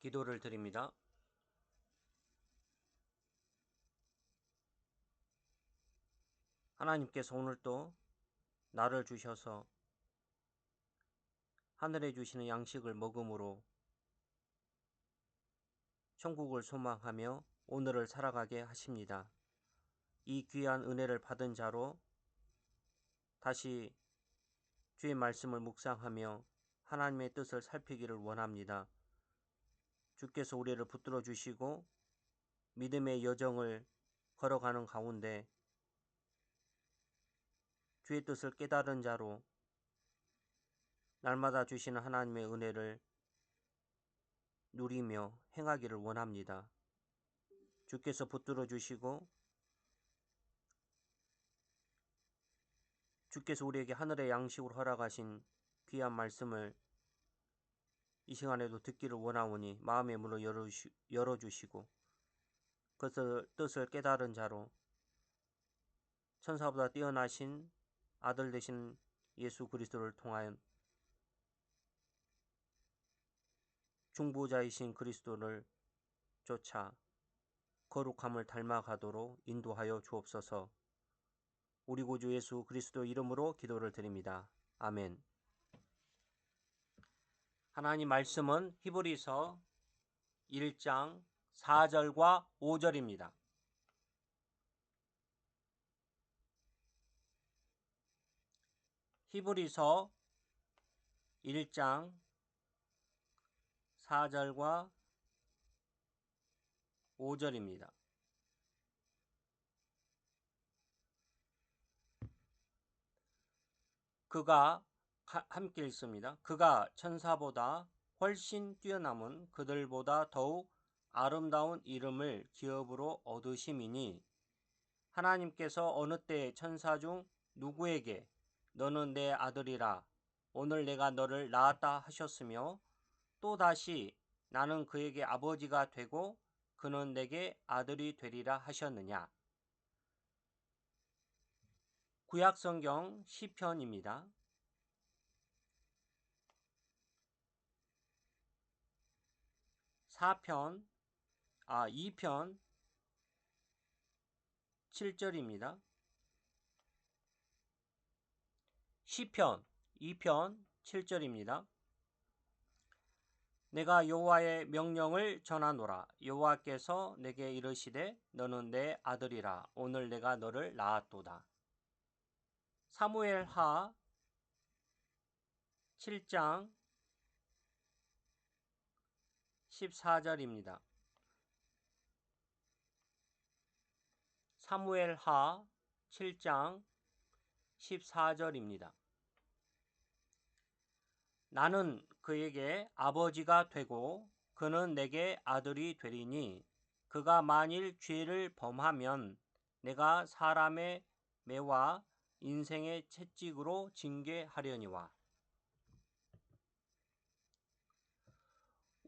기도를 드립니다. 하나님께서 오늘도 나를 주셔서 하늘에 주시는 양식을 먹음으로 천국을 소망하며 오늘을 살아가게 하십니다. 이 귀한 은혜를 받은 자로 다시 주의 말씀을 묵상하며 하나님의 뜻을 살피기를 원합니다. 주께서 우리를 붙들어 주시고 믿음의 여정을 걸어가는 가운데 주의 뜻을 깨달은 자로 날마다 주시는 하나님의 은혜를 누리며 행하기를 원합니다. 주께서 붙들어 주시고 주께서 우리에게 하늘의 양식으로 허락하신 귀한 말씀을 이 시간에도 듣기를 원하오니 마음의 문을 열어주시고 그것을 뜻을 깨달은 자로 천사보다 뛰어나신 아들 되신 예수 그리스도를 통하여 중보자이신 그리스도를 쫓아 거룩함을 닮아가도록 인도하여 주옵소서. 우리 구주 예수 그리스도 이름으로 기도를 드립니다. 아멘. 하나님 말씀은 히브리서 1장 4절과 5절입니다. 히브리서 1장 4절과 5절입니다. 그가 함께 읽습니다. 그가 천사보다 훨씬 뛰어남은 그들보다 더욱 아름다운 이름을 기업으로 얻으심이니 하나님께서 어느 때 천사 중 누구에게 너는 내 아들이라 오늘 내가 너를 낳았다 하셨으며 또다시 나는 그에게 아버지가 되고 그는 내게 아들이 되리라 하셨느냐. 구약성경 시편입니다. 2편 7절입니다. 시편 2편 7절입니다. 내가 여호와의 명령을 전하노라. 여호와께서 내게 이르시되 너는 내 아들이라 오늘 내가 너를 낳았도다. 사무엘하 7장 14절입니다. 사무엘하 7장 14절입니다. 나는 그에게 아버지가 되고 그는 내게 아들이 되리니 그가 만일 죄를 범하면 내가 사람의 매와 인생의 채찍으로 징계하려니와.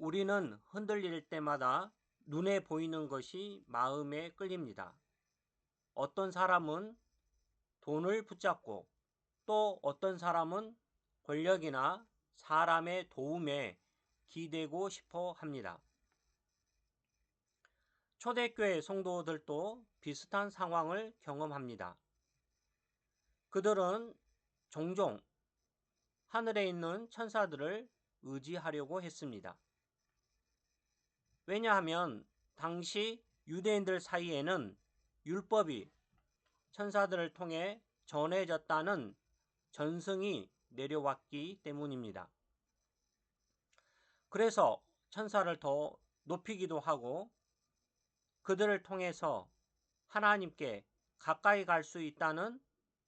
우리는 흔들릴 때마다 눈에 보이는 것이 마음에 끌립니다. 어떤 사람은 돈을 붙잡고 또 어떤 사람은 권력이나 사람의 도움에 기대고 싶어 합니다. 초대교회 성도들도 비슷한 상황을 경험합니다. 그들은 종종 하늘에 있는 천사들을 의지하려고 했습니다. 왜냐하면 당시 유대인들 사이에는 율법이 천사들을 통해 전해졌다는 전승이 내려왔기 때문입니다. 그래서 천사를 더 높이기도 하고 그들을 통해서 하나님께 가까이 갈 수 있다는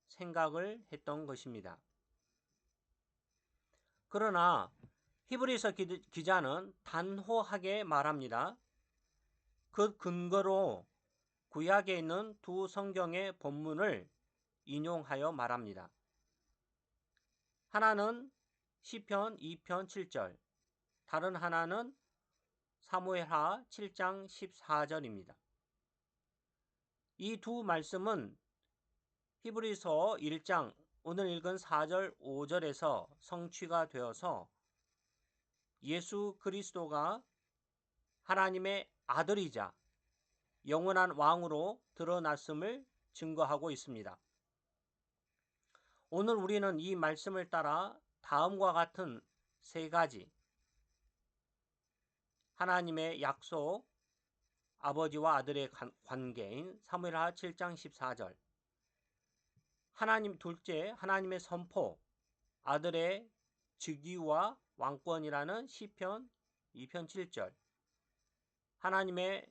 생각을 했던 것입니다. 그러나 히브리서 기자는 단호하게 말합니다. 그 근거로 구약에 있는 두 성경의 본문을 인용하여 말합니다. 하나는 시편 2편 7절, 다른 하나는 사무엘하 7장 14절입니다. 이 두 말씀은 히브리서 1장 오늘 읽은 4절 5절에서 성취가 되어서 예수 그리스도가 하나님의 아들이자 영원한 왕으로 드러났음을 증거하고 있습니다. 오늘 우리는 이 말씀을 따라 다음과 같은 세 가지 하나님의 약속, 아버지와 아들의 관계인 사무엘하 7장 14절, 둘째 하나님의 선포, 아들의 즉위와 왕권이라는 시편 2편 7절, 하나님의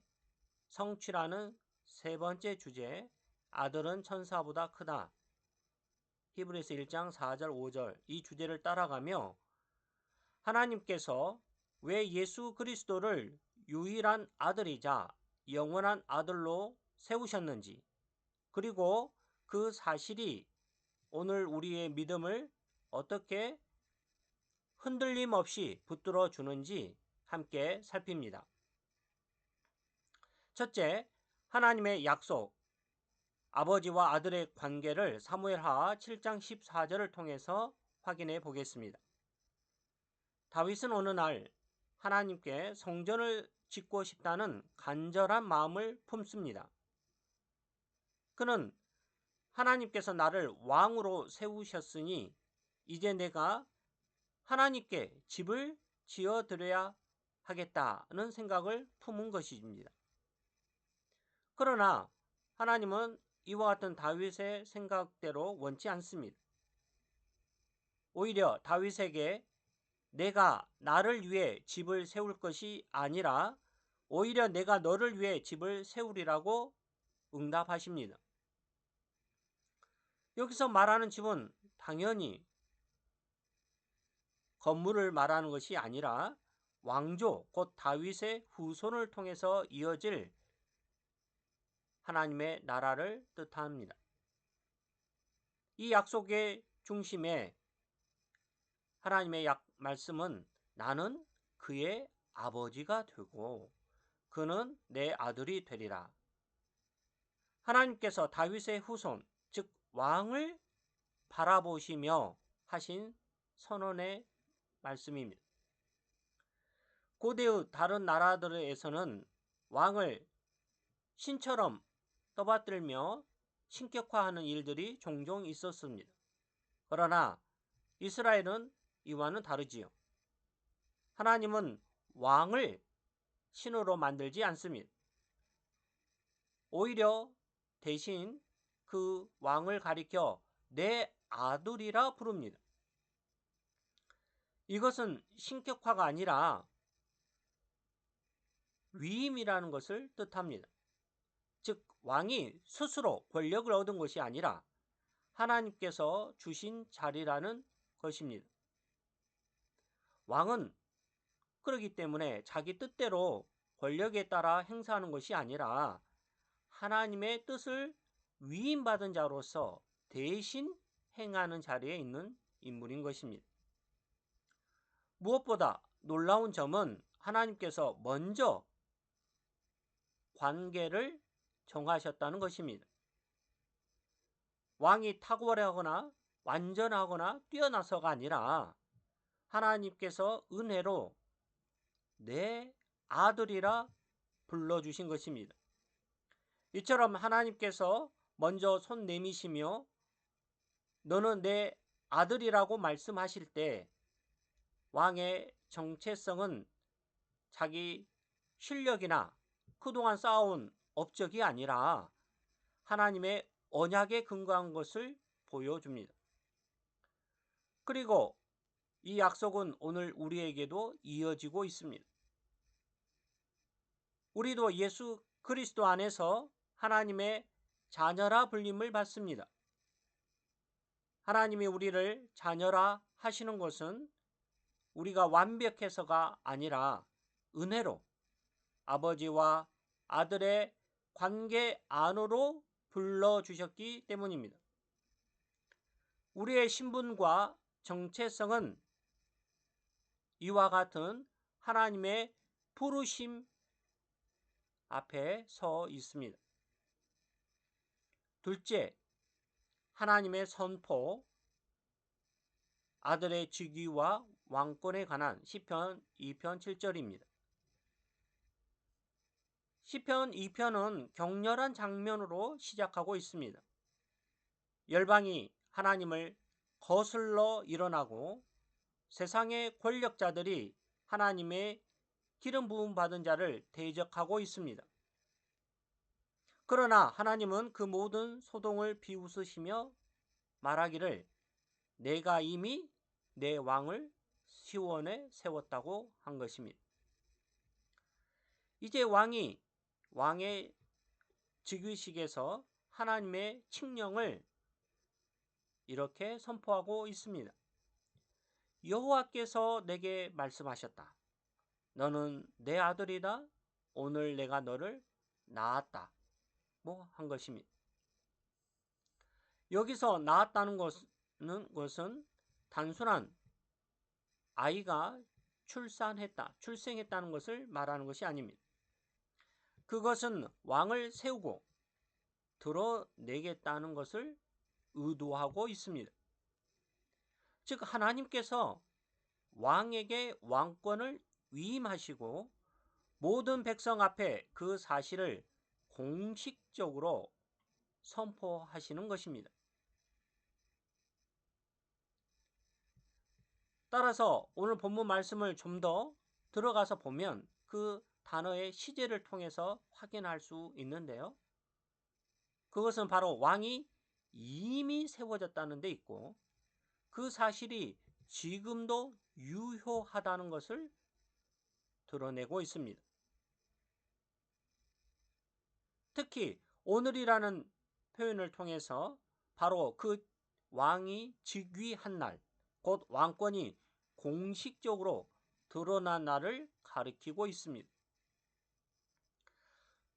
성취라는 세 번째 주제, 아들은 천사보다 크다, 히브리서 1장 4절 5절, 이 주제를 따라가며 하나님께서 왜 예수 그리스도를 유일한 아들이자 영원한 아들로 세우셨는지, 그리고 그 사실이 오늘 우리의 믿음을 어떻게 흔들림 없이 붙들어 주는지 함께 살핍니다. 첫째, 하나님의 약속, 아버지와 아들의 관계를 사무엘하 7장 14절을 통해서 확인해 보겠습니다. 다윗은 어느 날 하나님께 성전을 짓고 싶다는 간절한 마음을 품습니다. 그는 하나님께서 나를 왕으로 세우셨으니 이제 내가 하나님께 집을 지어드려야 하겠다는 생각을 품은 것입니다. 그러나 하나님은 이와 같은 다윗의 생각대로 원치 않습니다. 오히려 다윗에게 내가 나를 위해 집을 세울 것이 아니라 오히려 내가 너를 위해 집을 세우리라고 응답하십니다. 여기서 말하는 집은 당연히 건물을 말하는 것이 아니라 왕조, 곧 다윗의 후손을 통해서 이어질 하나님의 나라를 뜻합니다. 이 약속의 중심에 하나님의 말씀은 나는 그의 아버지가 되고 그는 내 아들이 되리라. 하나님께서 다윗의 후손, 즉 왕을 바라보시며 하신 선언의 말씀입니다. 고대의 다른 나라들에서는 왕을 신처럼 떠받들며 신격화하는 일들이 종종 있었습니다. 그러나 이스라엘은 이와는 다르지요. 하나님은 왕을 신으로 만들지 않습니다. 오히려 대신 그 왕을 가리켜 내 아들이라 부릅니다. 이것은 신격화가 아니라 위임이라는 것을 뜻합니다. 즉 왕이 스스로 권력을 얻은 것이 아니라 하나님께서 주신 자리라는 것입니다. 왕은 그렇기 때문에 자기 뜻대로 권력에 따라 행사하는 것이 아니라 하나님의 뜻을 위임받은 자로서 대신 행하는 자리에 있는 인물인 것입니다. 무엇보다 놀라운 점은 하나님께서 먼저 관계를 정하셨다는 것입니다. 왕이 탁월하거나 완전하거나 뛰어나서가 아니라 하나님께서 은혜로 내 아들이라 불러주신 것입니다. 이처럼 하나님께서 먼저 손 내미시며 너는 내 아들이라고 말씀하실 때 왕의 정체성은 자기 실력이나 그동안 쌓아온 업적이 아니라 하나님의 언약에 근거한 것을 보여줍니다. 그리고 이 약속은 오늘 우리에게도 이어지고 있습니다. 우리도 예수 그리스도 안에서 하나님의 자녀라 불림을 받습니다. 하나님이 우리를 자녀라 하시는 것은 우리가 완벽해서가 아니라 은혜로 아버지와 아들의 관계 안으로 불러주셨기 때문입니다. 우리의 신분과 정체성은 이와 같은 하나님의 부르심 앞에 서 있습니다. 둘째, 하나님의 선포, 아들의 즉위와 왕권에 관한 시편 2편 7절입니다. 시편 2편은 격렬한 장면으로 시작하고 있습니다. 열방이 하나님을 거슬러 일어나고 세상의 권력자들이 하나님의 기름 부음 받은 자를 대적하고 있습니다. 그러나 하나님은 그 모든 소동을 비웃으시며 말하기를 내가 이미 내 왕을 시온에 세웠다고 한 것입니다. 이제 왕의 즉위식에서 하나님의 칙령을 이렇게 선포하고 있습니다. 여호와께서 내게 말씀하셨다. 너는 내 아들이다. 오늘 내가 너를 낳았다. 한 것입니다. 여기서 낳았다는 것은 단순한 아이가 출생했다는 것을 말하는 것이 아닙니다. 그것은 왕을 세우고 드러내겠다는 것을 의도하고 있습니다. 즉 하나님께서 왕에게 왕권을 위임하시고 모든 백성 앞에 그 사실을 공식적으로 선포하시는 것입니다. 따라서 오늘 본문 말씀을 좀 더 들어가서 보면 그 단어의 시제를 통해서 확인할 수 있는데요. 그것은 바로 왕이 이미 세워졌다는 데 있고 그 사실이 지금도 유효하다는 것을 드러내고 있습니다. 특히 오늘이라는 표현을 통해서 바로 그 왕이 즉위한 날, 곧 왕권이 공식적으로 드러난 날을 가리키고 있습니다.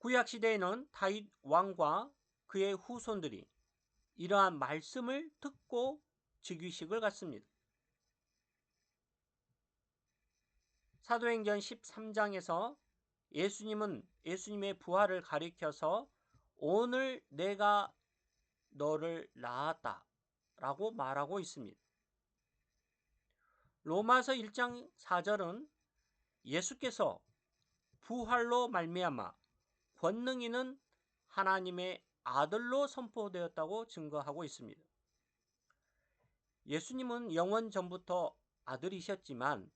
구약시대에는 다윗 왕과 그의 후손들이 이러한 말씀을 듣고 즉위식을 갖습니다. 사도행전 13장에서 예수님의 부활을 가리켜서 오늘 내가 너를 낳았다 라고 말하고 있습니다. 로마서 1장 4절은 예수께서 부활로 말미암아 권능 있는 하나님의 아들로 선포되었다고 증거하고 있습니다. 예수님은 영원 전부터 아들이셨지만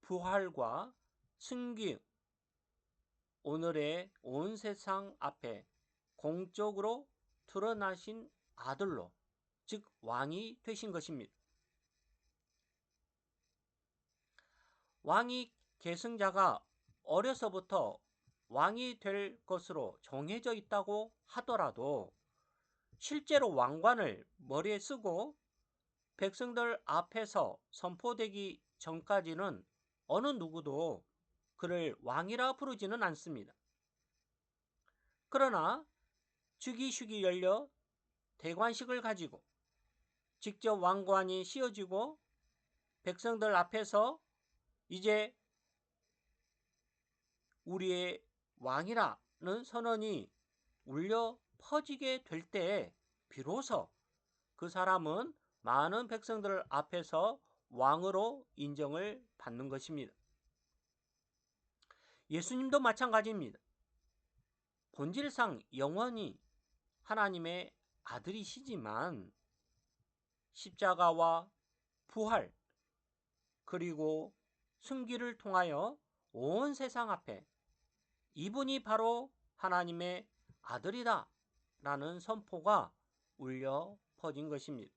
부활과 승기 오늘의 온 세상 앞에 공적으로 드러나신 아들로, 즉 왕이 되신 것입니다. 왕이 계승자가 어려서부터 왕이 될 것으로 정해져 있다고 하더라도 실제로 왕관을 머리에 쓰고 백성들 앞에서 선포되기 전까지는 어느 누구도 그를 왕이라 부르지는 않습니다. 그러나 즉위식이 열려 대관식을 가지고 직접 왕관이 씌워지고 백성들 앞에서 이제 우리의 왕이라는 선언이 울려 퍼지게 될 때에 비로소 그 사람은 많은 백성들 앞에서 왕으로 인정을 받는 것입니다. 예수님도 마찬가지입니다. 본질상 영원히 하나님의 아들이시지만 십자가와 부활 그리고 승기를 통하여 온 세상 앞에 이분이 바로 하나님의 아들이다 라는 선포가 울려 퍼진 것입니다.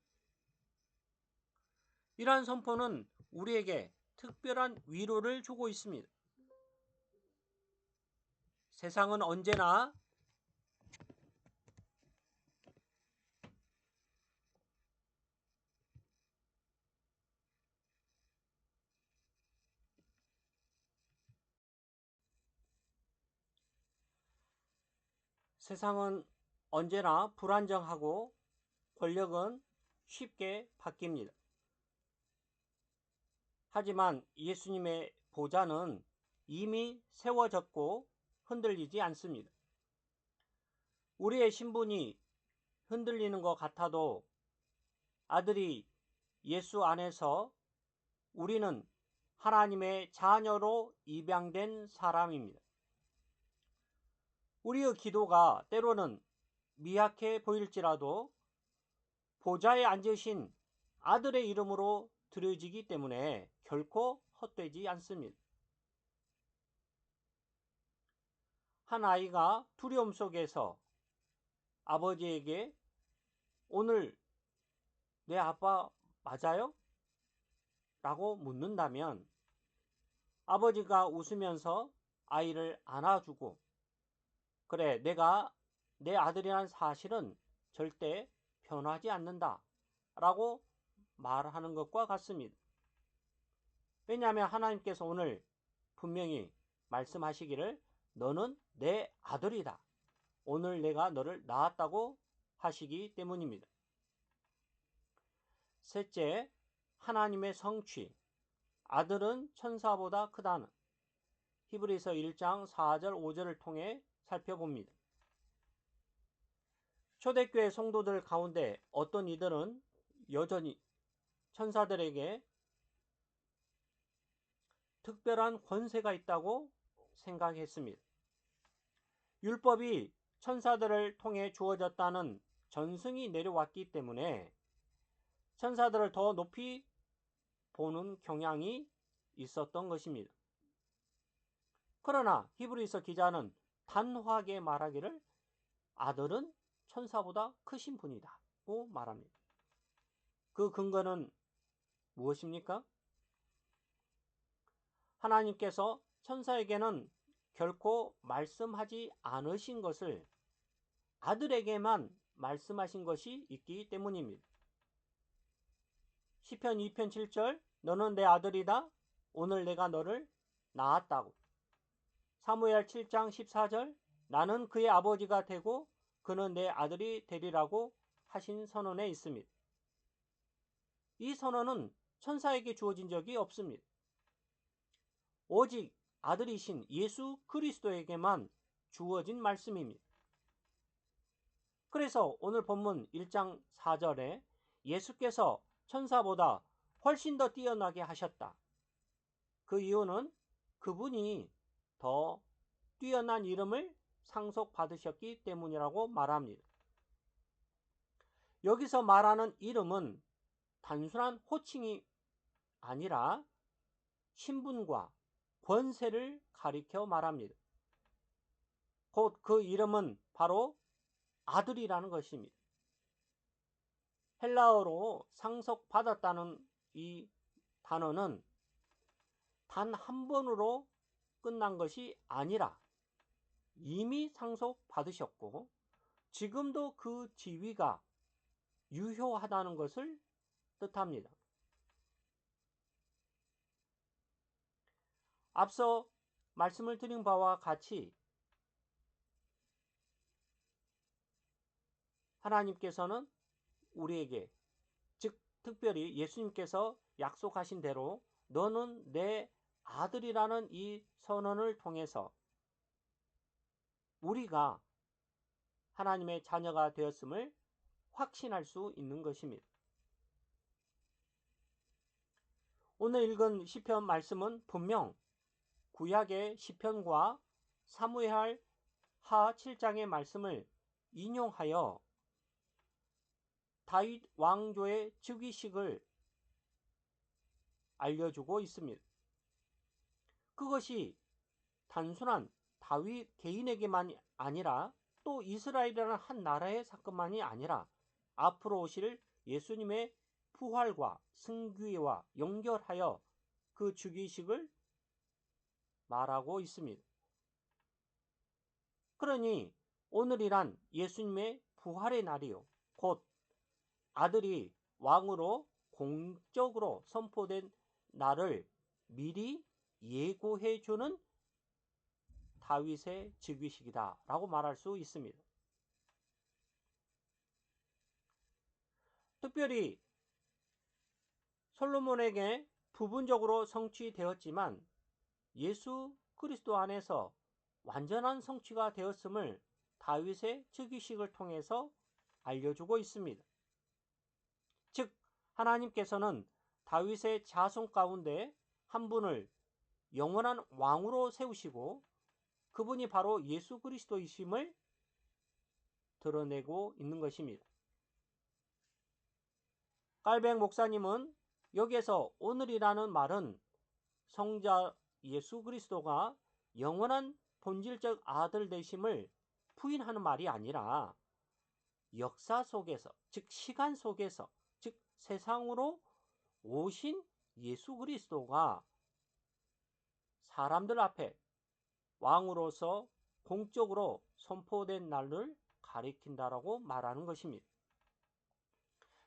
이러한 선포는 우리에게 특별한 위로를 주고 있습니다. 세상은 언제나 불안정하고 권력은 쉽게 바뀝니다. 하지만 예수님의 보좌는 이미 세워졌고 흔들리지 않습니다. 우리의 신분이 흔들리는 것 같아도 아들이 예수 안에서 우리는 하나님의 자녀로 입양된 사람입니다. 우리의 기도가 때로는 미약해 보일지라도 보좌에 앉으신 아들의 이름으로 드려지기 때문에 결코 헛되지 않습니다. 한 아이가 두려움 속에서 아버지에게 오늘 내 아빠 맞아요? 라고 묻는다면 아버지가 웃으면서 아이를 안아주고 그래, 내가 내 아들이라는 사실은 절대 변하지 않는다 라고 말하는 것과 같습니다. 왜냐하면 하나님께서 오늘 분명히 말씀하시기를 너는 내 아들이다. 오늘 내가 너를 낳았다고 하시기 때문입니다. 셋째, 하나님의 성취. 아들은 천사보다 크다는 히브리서 1장 4절 5절을 통해 살펴봅니다. 초대교회 성도들 가운데 어떤 이들은 여전히 천사들에게 특별한 권세가 있다고 생각했습니다. 율법이 천사들을 통해 주어졌다는 전승이 내려왔기 때문에 천사들을 더 높이 보는 경향이 있었던 것입니다. 그러나 히브리서 기자는 단호하게 말하기를 아들은 천사보다 크신 분이다고 말합니다. 그 근거는 무엇입니까? 하나님께서 천사에게는 결코 말씀하지 않으신 것을 아들에게만 말씀하신 것이 있기 때문입니다. 시편 2편 7절 너는 내 아들이다. 오늘 내가 너를 낳았다고. 사무엘 7장 14절 나는 그의 아버지가 되고 그는 내 아들이 되리라고 하신 선언에 있습니다. 이 선언은 천사에게 주어진 적이 없습니다. 오직 아들이신 예수 그리스도에게만 주어진 말씀입니다. 그래서 오늘 본문 1장 4절에 예수께서 천사보다 훨씬 더 뛰어나게 하셨다. 그 이유는 그분이 더 뛰어난 이름을 상속받으셨기 때문이라고 말합니다. 여기서 말하는 이름은 단순한 호칭이 아니라 신분과 권세를 가리켜 말합니다. 곧 그 이름은 바로 아들이라는 것입니다. 헬라어로 상속받았다는 이 단어는 단 한 번으로 끝난 것이 아니라 이미 상속받으셨고 지금도 그 지위가 유효하다는 것을 뜻합니다. 앞서 말씀을 드린 바와 같이 하나님께서는 우리에게 즉 특별히 예수님께서 약속하신 대로 너는 내 아들이라는 이 선언을 통해서 우리가 하나님의 자녀가 되었음을 확신할 수 있는 것입니다. 오늘 읽은 시편 말씀은 분명 구약의 시편과 사무엘 하 7장의 말씀을 인용하여 다윗 왕조의 즉위식을 알려주고 있습니다. 그것이 단순한 다윗 개인에게만 아니라 또 이스라엘이라는 한 나라의 사건만이 아니라 앞으로 오실 예수님의 부활과 승귀와 연결하여 그 즉위식을 말하고 있습니다. 그러니 오늘이란 예수님의 부활의 날이요 곧 아들이 왕으로 공적으로 선포된 날을 미리 예고해 주는 다윗의 즉위식이다 라고 말할 수 있습니다. 특별히 솔로몬에게 부분적으로 성취되었지만 예수 그리스도 안에서 완전한 성취가 되었음을 다윗의 즉위식을 통해서 알려주고 있습니다. 즉 하나님께서는 다윗의 자손 가운데 한 분을 영원한 왕으로 세우시고 그분이 바로 예수 그리스도이심을 드러내고 있는 것입니다. 깔뱅 목사님은 여기에서 오늘이라는 말은 성자 예수 그리스도가 영원한 본질적 아들 되심을 부인하는 말이 아니라 역사 속에서, 즉 시간 속에서, 즉 세상으로 오신 예수 그리스도가 사람들 앞에 왕으로서 공적으로 선포된 날을 가리킨다라고 말하는 것입니다.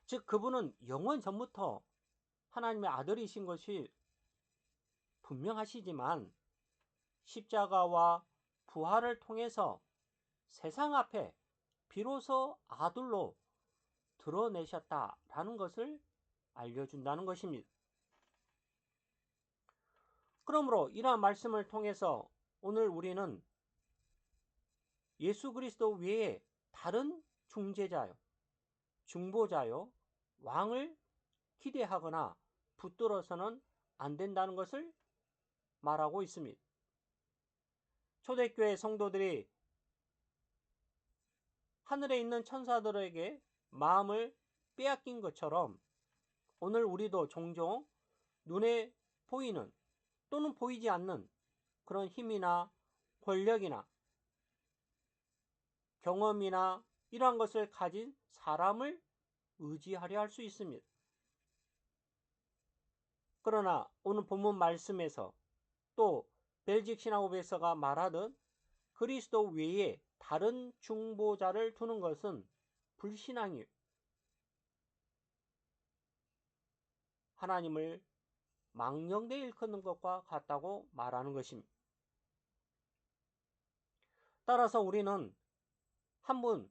즉 그분은 영원 전부터 하나님의 아들이신 것이 분명하시지만 십자가와 부활을 통해서 세상 앞에 비로소 아들로 드러내셨다라는 것을 알려준다는 것입니다. 그러므로 이러한 말씀을 통해서 오늘 우리는 예수 그리스도 외에 다른 중재자요, 중보자요, 왕을 기대하거나 붙들어서는 안 된다는 것을 말하고 있습니다. 초대교회 성도들이 하늘에 있는 천사들에게 마음을 빼앗긴 것처럼 오늘 우리도 종종 눈에 보이는 또는 보이지 않는 그런 힘이나 권력이나 경험이나 이러한 것을 가진 사람을 의지하려 할 수 있습니다. 그러나 오늘 본문 말씀에서 또 벨직 신학오베서가 말하듯 그리스도 외에 다른 중보자를 두는 것은 불신앙이에요. 하나님을 망령되이 일컫는 것과 같다고 말하는 것입니다. 따라서 우리는 한 분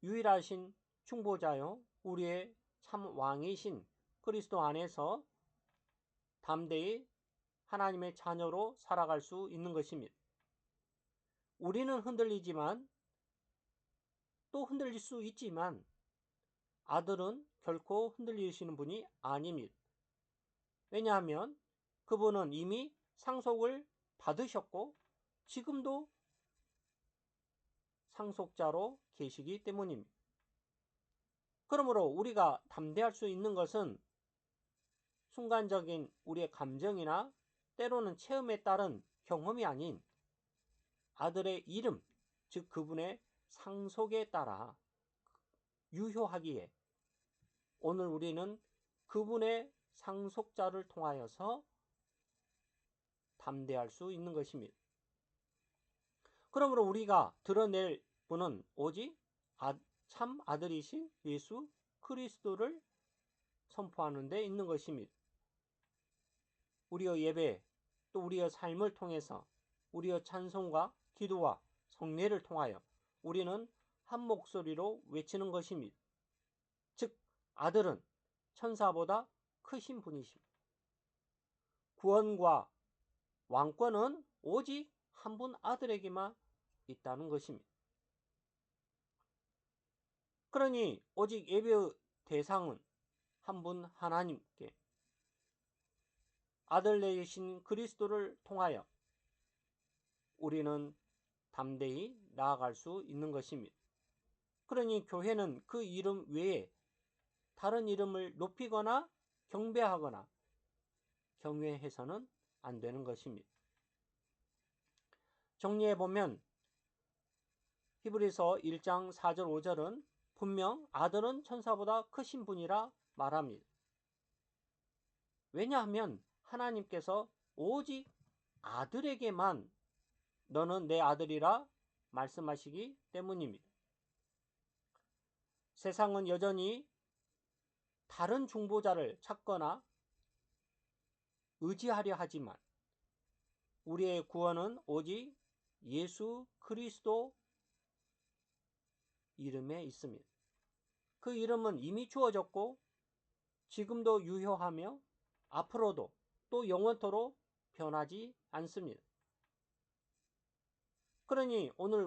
유일하신 중보자요 우리의 참 왕이신 그리스도 안에서 담대히 하나님의 자녀로 살아갈 수 있는 것입니다. 우리는 흔들리지만 또 흔들릴 수 있지만 아들은 결코 흔들리시는 분이 아닙니다. 왜냐하면 그분은 이미 상속을 받으셨고 지금도 상속자로 계시기 때문입니다. 그러므로 우리가 담대할 수 있는 것은 순간적인 우리의 감정이나 때로는 체험에 따른 경험이 아닌 아들의 이름, 즉 그분의 상속에 따라 유효하기에 오늘 우리는 그분의 상속자를 통하여서 담대할 수 있는 것입니다. 그러므로 우리가 드러낼 분은 오직 참 아들이신 예수 그리스도를 선포하는 데 있는 것입니다. 우리의 예배 또 우리의 삶을 통해서 우리의 찬송과 기도와 성례를 통하여 우리는 한 목소리로 외치는 것입니다. 즉 아들은 천사보다 크신 분이십니다. 구원과 왕권은 오직 한 분 아들에게만 있다는 것입니다. 그러니 오직 예배의 대상은 한 분 하나님께 아들 되신 그리스도를 통하여 우리는 담대히 나아갈 수 있는 것입니다. 그러니 교회는 그 이름 외에 다른 이름을 높이거나 경배하거나 경외해서는 안 되는 것입니다. 정리해보면 히브리서 1장 4절 5절은 분명 아들은 천사보다 크신 분이라 말합니다. 왜냐하면 하나님께서 오직 아들에게만 너는 내 아들이라 말씀하시기 때문입니다. 세상은 여전히 다른 중보자를 찾거나 의지하려 하지만 우리의 구원은 오직 예수 그리스도 이름에 있습니다. 그 이름은 이미 주어졌고 지금도 유효하며 앞으로도 또 영원토록 변하지 않습니다. 그러니 오늘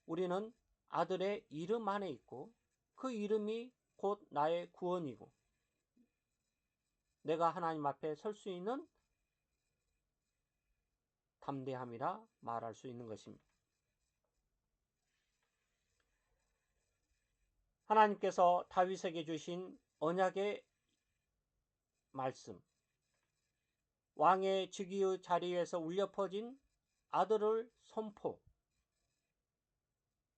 우리는 아들의 이름 안에 있고 그 이름이 곧 나의 구원이고 내가 하나님 앞에 설 수 있는 담대함이라 말할 수 있는 것입니다. 하나님께서 다윗에게 주신 언약의 말씀, 왕의 즉위의 자리에서 울려 퍼진 아들을 선포,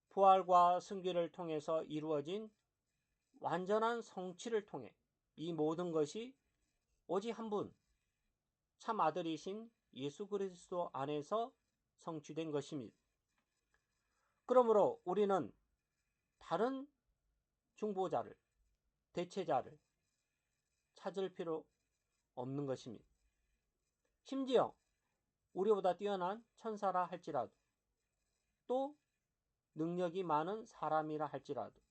부활과 승리를 통해서 이루어진 완전한 성취를 통해 이 모든 것이 오직 한 분, 참 아들이신 예수 그리스도 안에서 성취된 것입니다. 그러므로 우리는 다른 중보자를, 대체자를 찾을 필요 없는 것입니다. 심지어 우리보다 뛰어난 천사라 할지라도, 또 능력이 많은 사람이라 할지라도,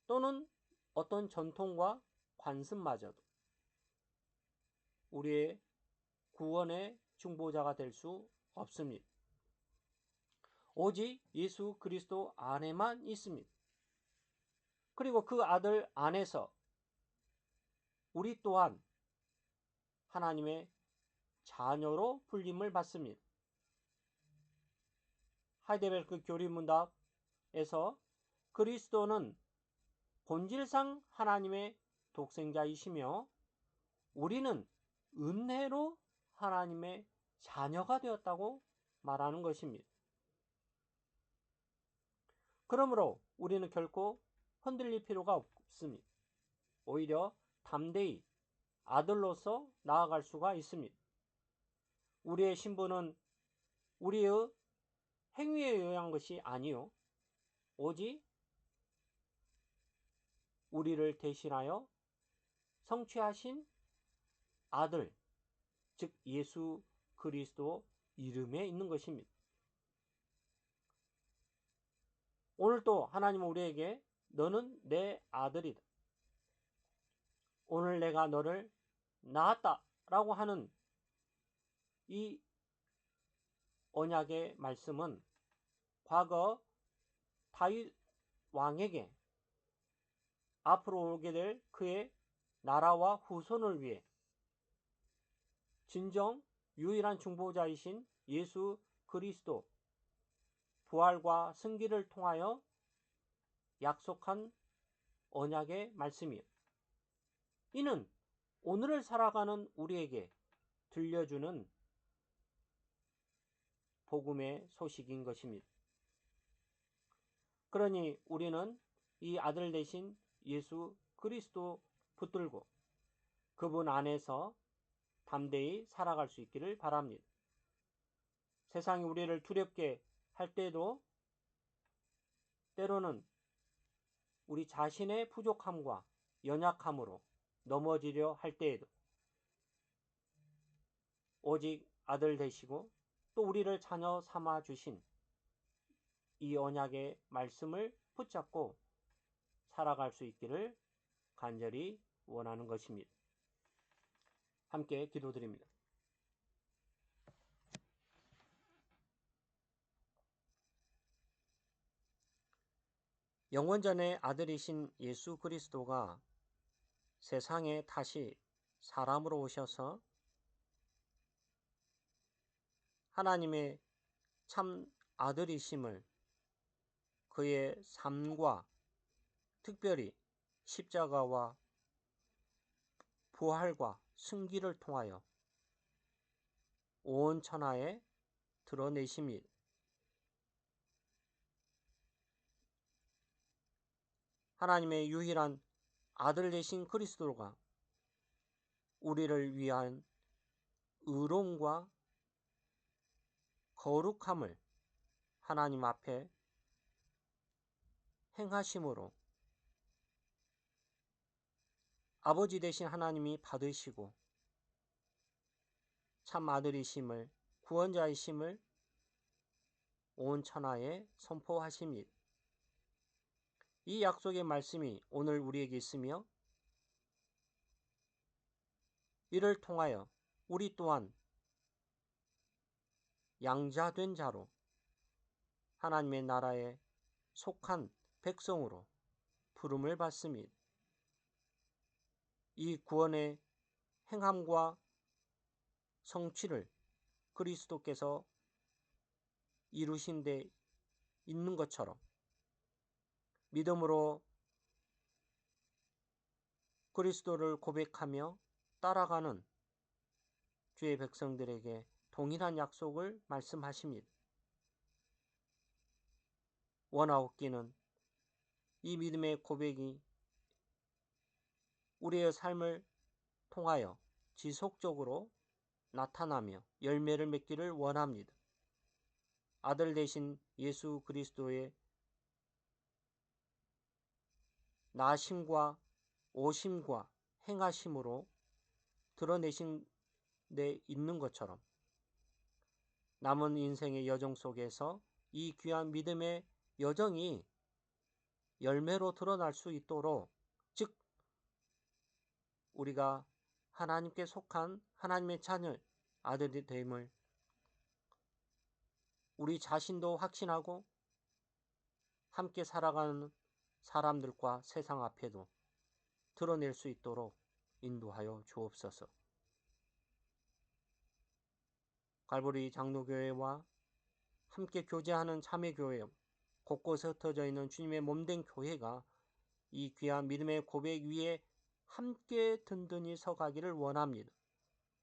또는 어떤 전통과 관습마저도 우리의 구원의 중보자가 될 수 없습니다. 오직 예수 그리스도 안에만 있습니다. 그리고 그 아들 안에서 우리 또한 하나님의 자녀로 불림을 받습니다. 하이델베르크 교리문답에서 그리스도는 본질상 하나님의 독생자이시며 우리는 은혜로 하나님의 자녀가 되었다고 말하는 것입니다. 그러므로 우리는 결코 흔들릴 필요가 없습니다. 오히려 담대히 아들로서 나아갈 수가 있습니다. 우리의 신분은 우리의 행위에 의한 것이 아니요, 오직 우리를 대신하여 성취하신 아들, 즉 예수 그리스도 이름에 있는 것입니다. 오늘도 하나님은 우리에게 너는 내 아들이다, 오늘 내가 너를 낳았다 라고 하는 이 언약의 말씀은 과거 다윗 왕에게 앞으로 오게 될 그의 나라와 후손을 위해 진정 유일한 중보자이신 예수 그리스도 부활과 승리를 통하여 약속한 언약의 말씀이요, 이는 오늘을 살아가는 우리에게 들려주는 복음의 소식인 것입니다. 그러니 우리는 이 아들 되신 예수 그리스도 붙들고 그분 안에서 담대히 살아갈 수 있기를 바랍니다. 세상이 우리를 두렵게 할 때도 때로는 우리 자신의 부족함과 연약함으로 넘어지려 할 때에도 오직 아들 되시고 또 우리를 자녀 삼아 주신 이 언약의 말씀을 붙잡고 살아갈 수 있기를 간절히 원하는 것입니다. 함께 기도드립니다. 영원전의 아들이신 예수 그리스도가 세상에 다시 사람으로 오셔서 하나님의 참 아들이심을 그의 삶과 특별히 십자가와 부활과 승기를 통하여 온 천하에 드러내십니다. 하나님의 유일한 아들 되신 그리스도가 우리를 위한 의로움과 거룩함을 하나님 앞에 행하심으로 아버지 되신 하나님이 받으시고 참 아들이심을, 구원자이심을 온 천하에 선포하십니다. 이 약속의 말씀이 오늘 우리에게 있으며 이를 통하여 우리 또한 양자된 자로 하나님의 나라에 속한 백성으로 부름을 받습니다. 이 구원의 행함과 성취를 그리스도께서 이루신 데 있는 것처럼 믿음으로 그리스도를 고백하며 따라가는 주의 백성들에게 동일한 약속을 말씀하십니다. 원하옵기는 이 믿음의 고백이 우리의 삶을 통하여 지속적으로 나타나며 열매를 맺기를 원합니다. 아들 되신 예수 그리스도의 나심과 오심과 행하심으로 드러내신 데 있는 것처럼 남은 인생의 여정 속에서 이 귀한 믿음의 여정이 열매로 드러날 수 있도록, 즉 우리가 하나님께 속한 하나님의 자녀, 아들이 됨을 우리 자신도 확신하고 함께 살아가는 사람들과 세상 앞에도 드러낼 수 있도록 인도하여 주옵소서. 갈보리 장로교회와 함께 교제하는 참회교회, 곳곳에 흩어져 있는 주님의 몸된 교회가 이 귀한 믿음의 고백 위에 함께 든든히 서가기를 원합니다.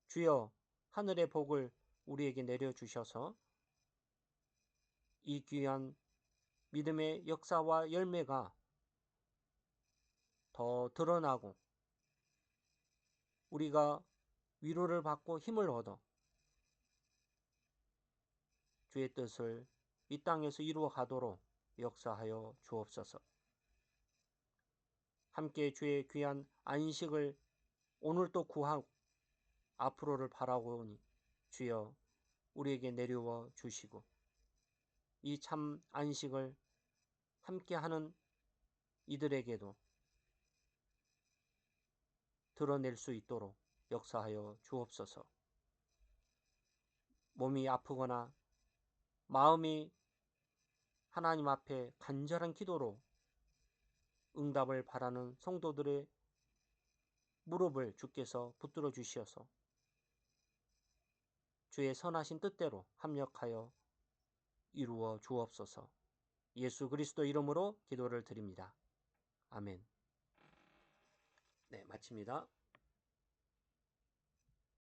주여, 하늘의 복을 우리에게 내려주셔서 이 귀한 믿음의 역사와 열매가 더 드러나고 우리가 위로를 받고 힘을 얻어 주의 뜻을 이 땅에서 이루어 가도록 역사하여 주옵소서. 함께 주의 귀한 안식을 오늘도 구하고 앞으로를 바라오니 주여 우리에게 내려와 주시고 이 참 안식을 함께하는 이들에게도 드러낼 수 있도록 역사하여 주옵소서. 몸이 아프거나 마음이 하나님 앞에 간절한 기도로 응답을 바라는 성도들의 무릎을 주께서 붙들어 주시어서 주의 선하신 뜻대로 합력하여 이루어 주옵소서. 예수 그리스도 이름으로 기도를 드립니다. 아멘. 네, 마칩니다.